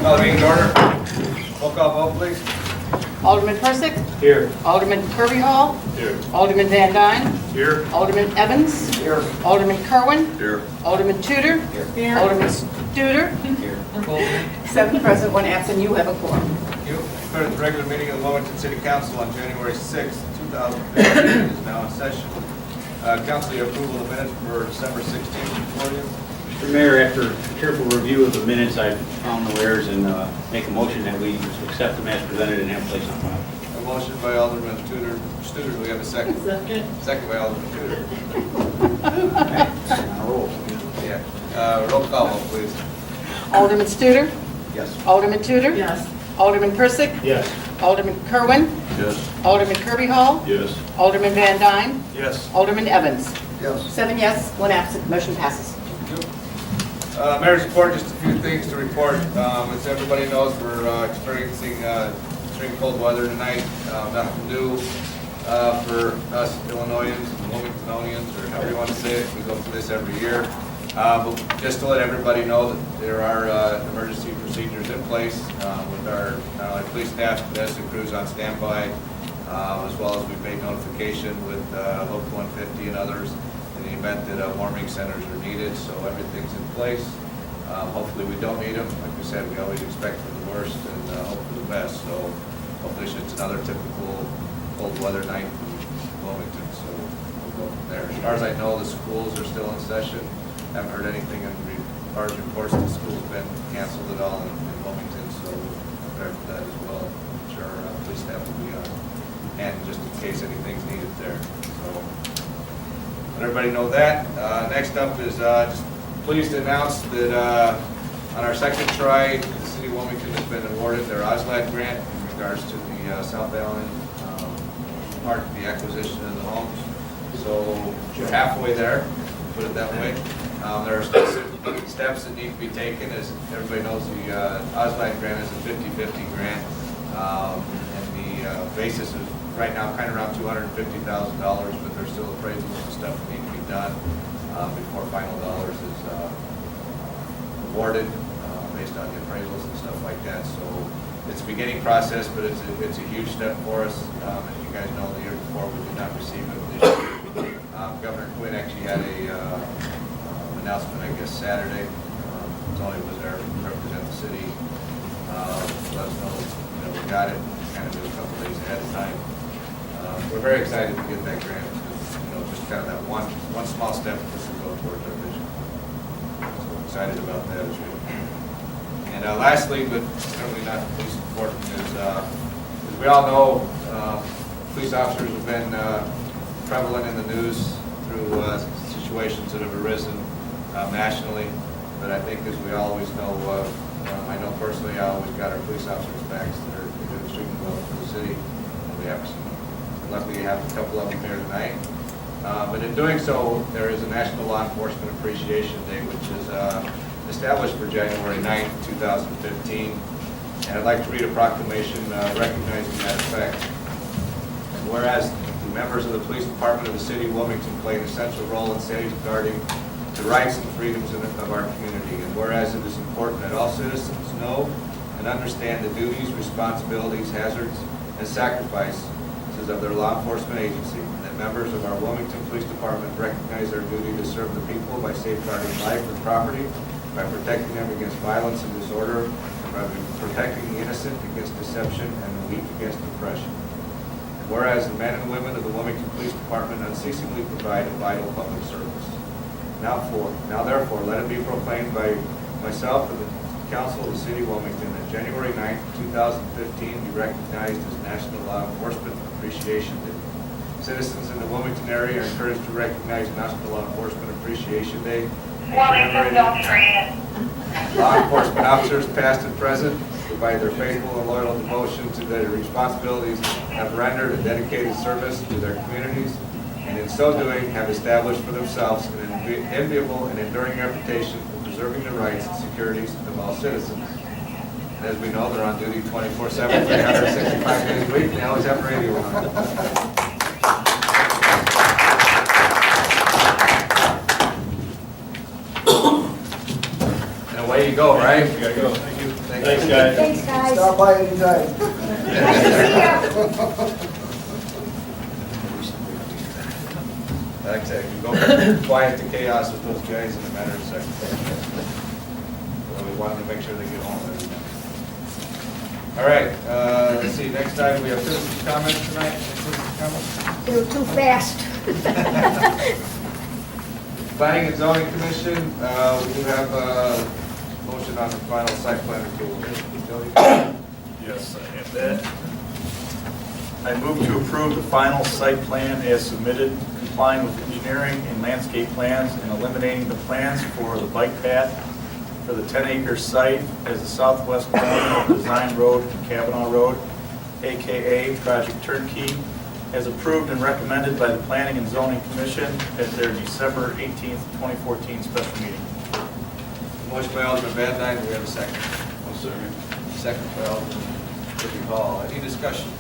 Call the meeting to order. Roll call vote, please. Alderman Persick. Here. Alderman Kirby Hall. Here. Alderman Van Dyne. Here. Alderman Evans. Here. Alderman Kerwin. Here. Alderman Tudor. Here. Alderman Studer. Here. 7 present, 1 absent. You have a quorum. Thank you. Declare the regular meeting of the Wilmington City Council on January 6, 2015 is now in session. Council, your approval of the minutes for December 16th before you. Mr. Mayor, after careful review of the minutes, I've found no errors and make a motion that we accept them as presented and have placed on file. A motion by Alderman Studer. Do we have a second? Second by Alderman Tudor. On a roll. Yeah. Roll call vote, please. Alderman Studer. Yes. Alderman Tudor. Yes. Alderman Persick. Yes. Alderman Kerwin. Yes. Alderman Kirby Hall. Yes. Alderman Van Dyne. Yes. Alderman Evans. Yes. 7 yes, 1 absent. Motion passes. Mayor's report, just a few things to report. As everybody knows, we're experiencing extreme cold weather tonight. Nothing new for us Illinoisans, Wilmingtonians, or however you want to say it. We go through this every year. But just to let everybody know that there are emergency procedures in place with our police staff, pedestrian crews on standby, as well as we've made notification with Local 150 and others in the event that warming centers are needed, so everything's in place. Hopefully we don't need them. Like we said, we always expect for the worst and hope for the best, so hopefully it's another typical cold weather night in Wilmington, so we'll go from there. As far as I know, the schools are still in session. Haven't heard anything as far as reports that the school's been canceled at all in Wilmington, so we'll prepare for that as well. I'm sure our police staff will be on hand just in case anything's needed there. So let everybody know that. Next up is just pleased to announce that on our second try, the City of Wilmington has been awarded their OSLAD grant in regards to the South Allen part, the acquisition of the homes. So we're halfway there, put it that way. There are specific steps that need to be taken. As everybody knows, the OSLAD grant is a 50-50 grant, and the basis is right now kind of around $250,000, but there's still appraisals and stuff that need to be done before final dollars is awarded based on the appraisals and stuff like that. So it's a beginning process, but it's a huge step for us. As you guys know, the year before we did not receive it. This year, Governor Quinn actually had a announcement, I guess, Saturday. Tony was there to represent the city. Let us know, we got it. Kind of did a couple days ahead of time. We're very excited to get that grant. Just kind of that one small step that we go towards our vision. So we're excited about that as well. And lastly, but certainly not least important, is as we all know, police officers have been prevalent in the news through situations that have arisen nationally. But I think, as we always know, I know personally, I always got our police officers' backs that are doing extremely well for the city. And we have some, luckily, have a couple of them here tonight. But in doing so, there is a National Law Enforcement Appreciation Day, which is established for January 9th, 2015. And I'd like to read a proclamation recognizing that effect. And whereas the members of the Police Department of the City of Wilmington play an essential role in safeguarding the rights and freedoms of our community. And whereas it is important that all citizens know and understand the duties, responsibilities, hazards, and sacrifices of their law enforcement agency, and that members of our Wilmington Police Department recognize their duty to serve the people by safeguarding life and property, by protecting them against violence and disorder, and by protecting the innocent against deception and the weak against oppression. And whereas the men and women of the Wilmington Police Department unceasingly provide a vital public service. Now therefore, let it be proclaimed by myself and the Council of the City of Wilmington that January 9th, 2015 be recognized as National Law Enforcement Appreciation Day. Citizens in the Wilmington area are encouraged to recognize National Law Enforcement Appreciation Day. Law enforcement officers, past and present, provide their faithful and loyal devotion to their responsibilities, have rendered a dedicated service to their communities, and in so doing have established for themselves an enviable and enduring reputation for preserving the rights and securities of all citizens. And as we know, they're on duty 24/7, 365 days a week. They always have radio on. And away you go, right? You gotta go. Thank you. Thanks, guys. Thanks, guys. Stop by anytime. Nice to see you. Like I said, you go from quiet to chaos with those guys in a matter of seconds. So we wanted to make sure they get home. All right, let's see, next time we have citizens' comments tonight. Any citizens' comments? They were too fast. Planning and zoning commission, we do have a motion on the final site plan approval. Jody? Yes, I have that. I move to approve the final site plan as submitted, complying with engineering and landscape plans and eliminating the plans for the bike path for the 10-acre site as the southwest corner of Design Road and Kavanaugh Road, AKA Project Turnkey, as approved and recommended by the Planning and Zoning Commission at their December 18th, 2014 special meeting. Motion by Alderman Van Dyne, do we have a second? Second by Alderman Kirby Hall. Any discussion?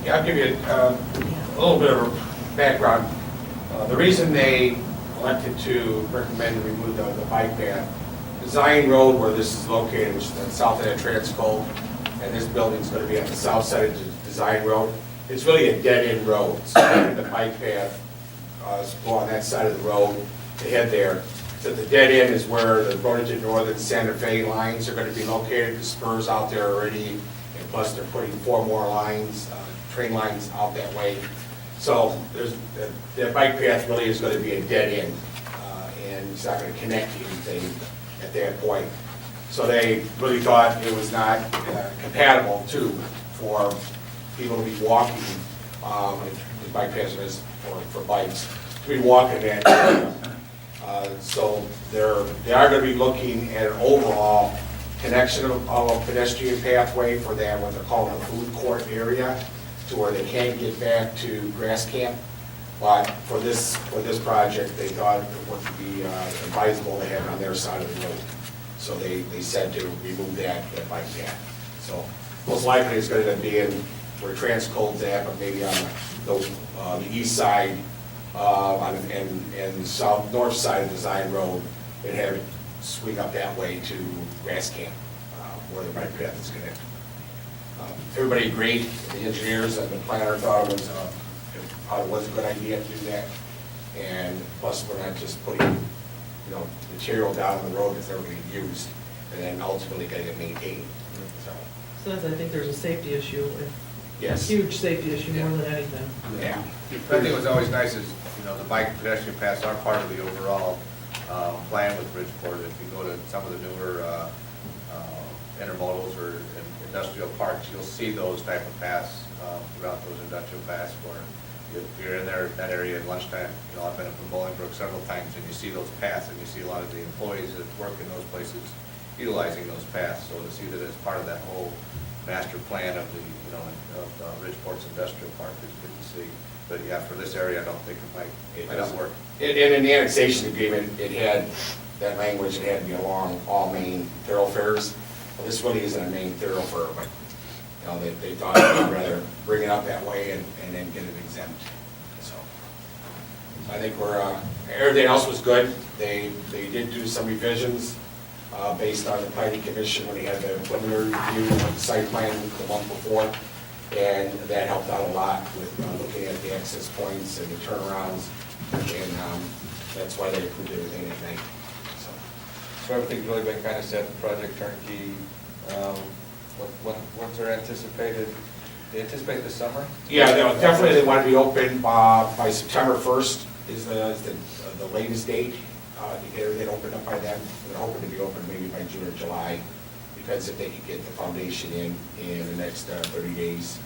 Yeah, I'll give you a little bit of background. The reason they elected to recommend to remove the bike path, Design Road where this is located, which is the south end of Transco, and this building's going to be on the south side of Design Road. It's really a dead-end road, so the bike path is on that side of the road to head there. So the dead end is where the Burlington Northern Santa Fe lines are going to be located. The spur's out there already, and plus they're putting 4 more lines, train lines out that way. So there's, the bike path really is going to be a dead end, and it's not going to connect to anything at that point. So they really thought it was not compatible too for people to be walking, the bike path is for bikes, to be walking that area. So they are going to be looking at an overall connection of a pedestrian pathway for that, what they're calling a food court area, to where they can get back to Grass Camp. But for this project, they thought it would be advisable to have it on their side of the road. So they said to remove that bike path. So most likely it's going to be in where Transco's at, but maybe on the east side and north side of Design Road, and have it swing up that way to Grass Camp, where the bike path is connected. Everybody agreed, the engineers and the planner thought it was a good idea to do that. And plus, we're not just putting, material down the road that's never going to get used, and then ultimately getting it maintained. So I think there's a safety issue, Yes. huge safety issue more than anything. Yeah. I think what's always nice is, the bike pedestrian paths are part of the overall plan with Bridgeport. If you go to some of the newer intermodals or industrial parks, you'll see those type of paths throughout those industrial paths where if you're in there, that area at lunchtime, I've been up in Bolingbrook several times, and you see those paths, and you see a lot of the employees that work in those places utilizing those paths. So to see that it's part of that whole master plan of the, of Bridgeport's industrial park is good to see. But yeah, for this area, I don't think it might not work. And in the annexation agreement, it had that language, it had to be along all main thoroughfares. Well, this really isn't a main thoroughfare, but they thought they'd rather bring it up that way and then get it exempt. So I think everything else was good. They did do some revisions based on the planning commission when they had the preliminary review of the site plan the month before, and that helped out a lot with looking at the access points and the turnarounds, and that's why they approved everything at night. So everything's really been kind of set, project turnkey. When's their anticipated? They anticipate this summer? Yeah, definitely they want to be open by September 1st is the latest date to get everything opened up by then. They're hoping to be open maybe by June or July, depends if they can get the foundation in the next 30 days,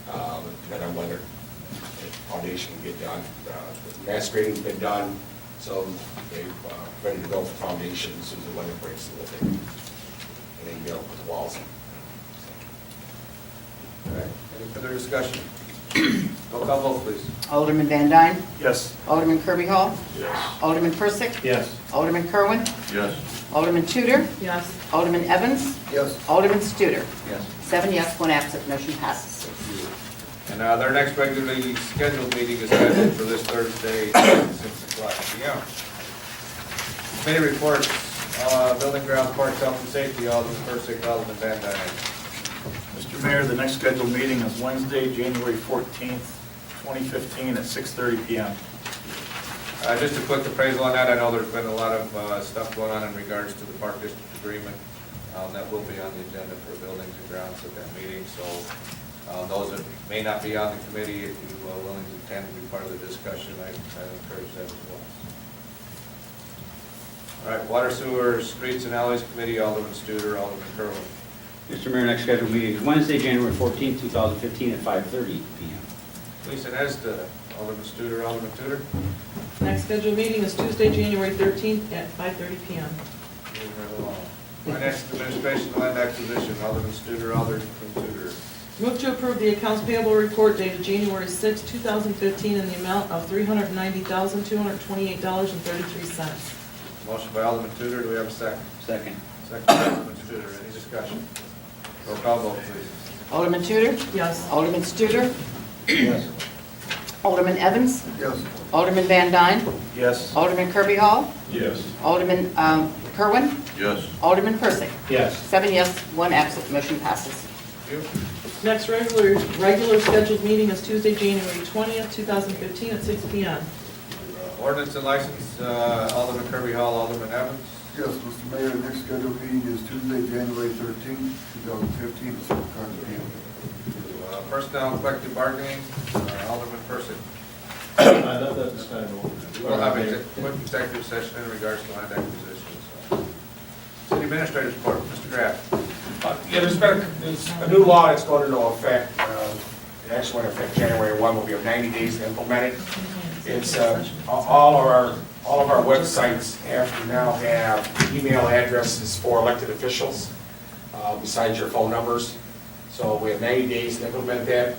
depending on whether the foundation can get done. The mass grading's been done, so they're ready to go for foundation as soon as the weather breaks a little bit, and then put the walls in. All right, any further discussion? Roll call vote, please. Alderman Van Dyne. Yes. Alderman Kirby Hall. Yes. Alderman Persick. Yes. Alderman Kerwin. Yes. Alderman Tudor. Yes. Alderman Evans. Yes. Alderman Studer. Yes. 7 yes, 1 absent, motion passes. And their next regularly scheduled meeting is scheduled for this Thursday at 6:00 p.m. Committee reports, Building grounds, parks, health and safety, Alderman Persick, Alderman Van Dyne. Mr. Mayor, the next scheduled meeting is Wednesday, January 14th, 2015, at 6:30 PM. Just a quick appraisal on that, I know there's been a lot of stuff going on in regards to the park district agreement. That will be on the agenda for buildings and grounds at that meeting, so those that may not be on the committee, if you are willing to attend to be part of the discussion, I encourage that as well. All right, Water Sewer, Streets and Alleys Committee, Alderman Studer, Alderman Kerwin. Mr. Mayor, next scheduled meeting is Wednesday, January 14th, 2015, at 5:30 PM. Police and ESTA, Alderman Studer, Alderman Tudor. Next scheduled meeting is Tuesday, January 13th at 5:30 PM. Moving right along. Finance Administration, Land Acquisition, Alderman Studer, Alderman Tudor. Move to approve the accounts payable report dated January 6, 2015 in the amount of $390,228.33. Motion by Alderman Tudor, do we have a second? Second. Second by Alderman Studer, any discussion? Roll call vote, please. Alderman Tudor? Yes. Alderman Studer? Yes. Alderman Evans? Yes. Alderman Van Dyne? Yes. Alderman Kirby Hall? Yes. Alderman Kerwin? Yes. Alderman Persick? Yes. 7 yes, 1 absent, motion passes. Thank you. Next regular scheduled meeting is Tuesday, January 20th, 2015 at 6 PM. Ordinance and license, Alderman Kirby Hall, Alderman Evans. Yes, Mr. Mayor, the next scheduled meeting is Tuesday, January 13th, 2015, at 6 p.m. Personnel and collective bargaining, Alderman Persick. We'll have a quick executive session in regards to land acquisition. So. City Administrator's report, Mr. Graff. Yeah, there's a new law that's going into effect. It actually went into effect January 1, will be 90 days to implement it. It's all of our websites have to now have email addresses for elected officials besides your phone numbers. So we have 90 days to implement that.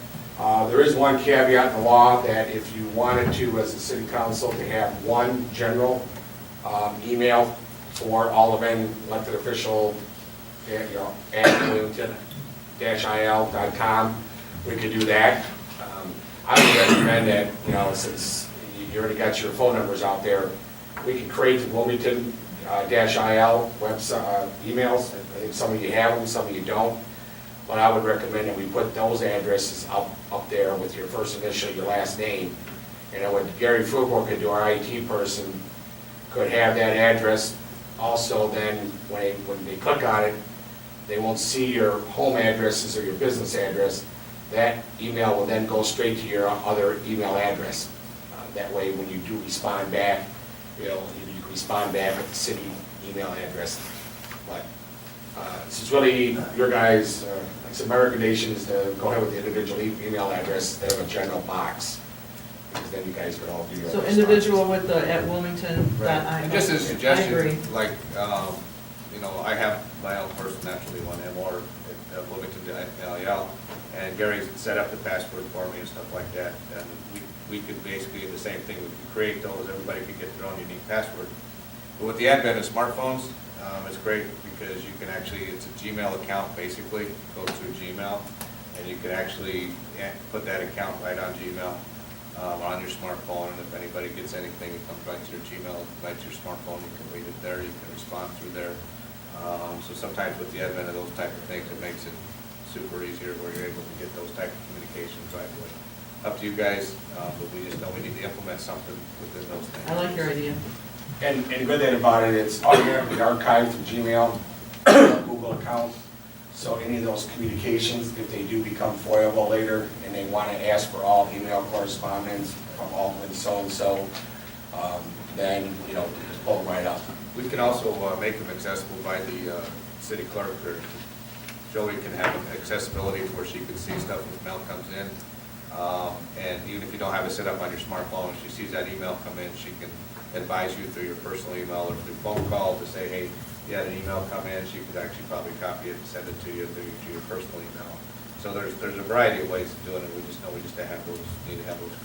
There is one caveat in the law that if you wanted to, as a city council, to have one general email for all of an elected official, at Wilmington-il.com, we could do that. I would recommend that, since you already got your phone numbers out there, we can create the Wilmington-il website emails. I think some of you have them, some of you don't. But I would recommend that we put those addresses up there with your first initial, your last name. And then what Gary Fugel could do, our IT person, could have that address. Also, then when they click on it, they won't see your home addresses or your business address. That email will then go straight to your other email address. That way, when you do respond back, you can respond back with the city email address. But this is really your guys' my recommendation is to go ahead with the individual email address instead of a general box, because then you guys could all do your own So responses. individual with the at Wilmington.il. And just a I agree. suggestion, like, I have my own personal naturally one, M.O.R. at Wilmington.il, and Gary set up the password for me and stuff like that, and we could basically do the same thing, we could create those, everybody could get their own unique password. But with the advent of smartphones, it's great because you can actually, it's a Gmail account basically, goes to a Gmail, and you can actually put that account right on Gmail, on your smartphone, and if anybody gets anything, it comes right to your Gmail, right to your smartphone, you can read it there, you can respond through there. So sometimes with the advent of those type of things, it makes it super easier where you're able to get those type of communications right away. Up to you guys, but we just know we need to implement something within those things. I like your idea. And the good thing about it, it's automatically archived from Gmail, Google account. So any of those communications, if they do become foilable later and they want to ask for all email correspondence from Alderman so-and-so, then, just pull them right up. We can also make them accessible by the city clerk, or Joey can have accessibility where she can see stuff when mail comes in. And even if you don't have it set up on your smartphone, if she sees that email come in, she can advise you through your personal email or through phone call to say, hey, you had an email come in, she could actually probably copy it and send it to you through your personal email. So there's a variety of ways of doing it, we just know we just need to have those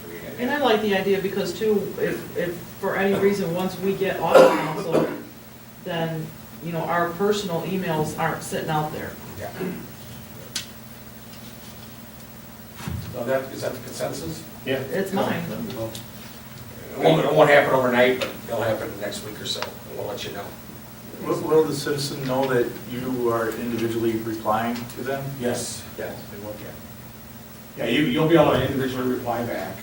created. And I like the idea because too, if for any reason, once we get audit council, then, our personal emails aren't sitting out there. Yeah. So is that the consensus? Yeah. It's mine. It won't happen overnight, but it'll happen next week or so, and we'll let you know. Will the citizen know that you are individually replying to them? Yes, yes, they will get. Yeah, you'll be able to individually reply back, to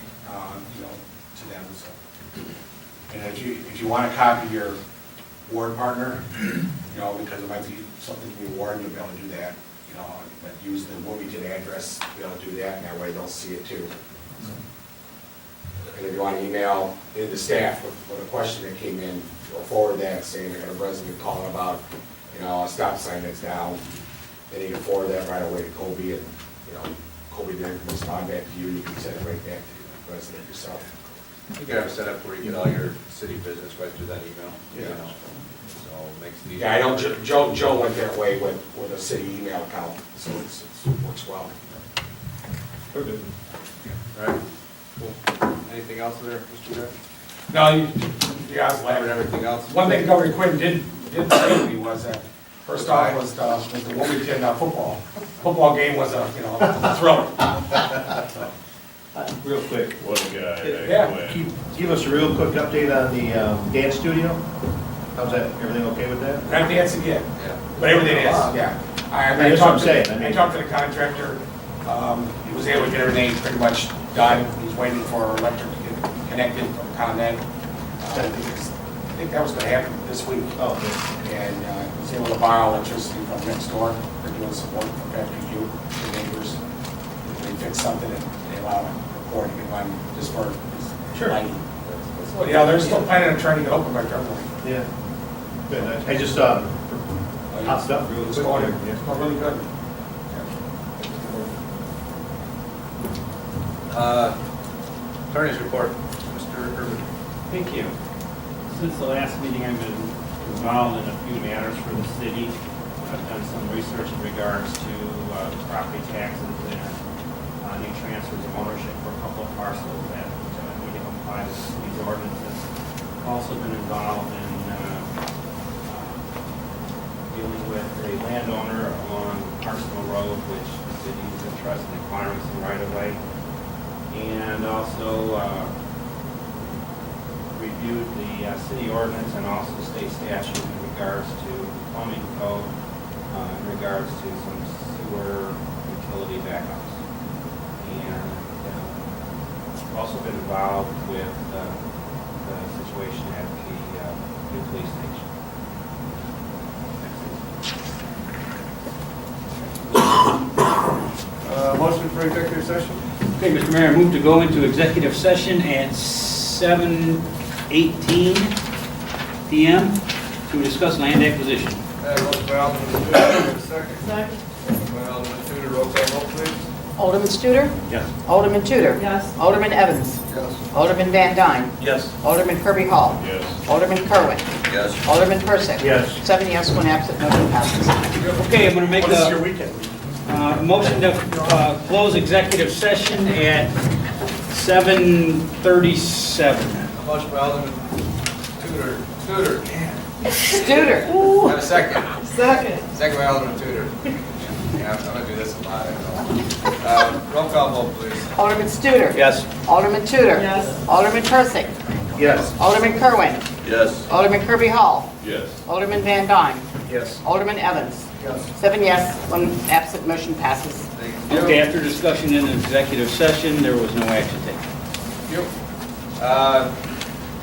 them, so. And if you want to copy your ward partner, because it might be something to be warned, you'll be able to do that, but use the Wilmington address, to be able to do that, and that way they'll see it too. And if you want to email the staff with a question that came in, or forward that, saying I got a resident calling about, a stop sign that's down, then you can forward that right away to Kobe, and, Kobe then can respond back to you, you can send it right back to the resident yourself. You can have it set up where you get all your city business right through that email. Yeah. So it makes it easy. Yeah, I know Joe went that way with a city email account, so it works well. All right, cool. Anything else there, Mr. Griff? No, I was Covered laughing. everything else? One thing Governor Quinn did say to me was that, first off, was the Wilmington football game was a thriller. Real quick, What a guy. Yeah. give us a real quick update on the dance studio. How's that, everything okay with that? Not dancing yet, Yeah. but everything is, yeah. I That's what I'm talked to- saying, I I mean- talked to the contractor, he was able to get everything pretty much done. He's waiting for electric to get connected from ComEd. I think that was gonna happen this week. Oh, okay. And he's able to borrow electricity from next door. They're doing some work for Factory U, the neighbors. They fix something and they allow a cord to get run just for Sure. lighting. Yeah, they're still planning on trying to get open by February. Yeah. Good, I just, popped up real It's quick. going, Yeah. it's going really good. Attorney's report, Mr. Urban. Thank you. Since the last meeting, I've been involved in a few matters for the city. I've done some research in regards to property taxes and any transfers of ownership for a couple of parcels that need to comply with these ordinances. Also been involved in dealing with a landowner along Arsenal Road, which the city is interested in acquiring some right-of-way. And also reviewed the city ordinance and also state statute in regards to plumbing code, in regards to some sewer utility backups. And also been involved with the situation at the new police station. Motion for executive session? Okay, Mr. Mayor, I move to go into executive session at 7:18 PM to discuss land acquisition. Motion by Alderman Studer, second. Second. Second by Alderman Tudor, roll call vote, please. Alderman Studer? Yes. Alderman Tudor? Yes. Alderman Evans? Yes. Alderman Van Dyne? Yes. Alderman Kirby Hall? Yes. Alderman Kerwin? Yes. Alderman Persick? Yes. 7 yes, 1 absent, motion passes. Okay, I'm going to make What is your a weekend? motion to close executive session at 7:37. Motion by Alderman Tudor, Studer? have a second. Second. Second by Alderman Tudor. Yeah, I'm gonna do this a lot, I know. Roll call vote, please. Alderman Studer? Yes. Alderman Tudor? Yes. Alderman Persick? Yes. Alderman Kerwin? Yes. Alderman Kirby Hall? Yes. Alderman Van Dyne? Yes. Alderman Evans? Yes. 7 yes, 1 absent, motion passes. Thank you. Okay, after discussion in executive session, there was no action taken. Thank you.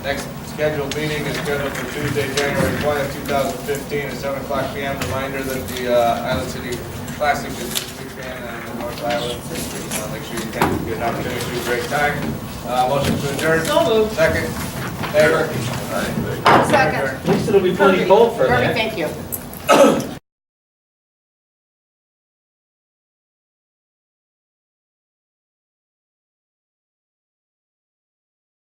Next scheduled meeting is scheduled for Tuesday, January 20th, 2015, at 7 o'clock p.m. Reminder that the Island City Classic is this weekend on the North Island. Make sure you can get an opportunity to do a great time. Motion to adjourn. So moved. Second. Favor? Second. At least it'll be plenty cold for Kirby, that. thank you.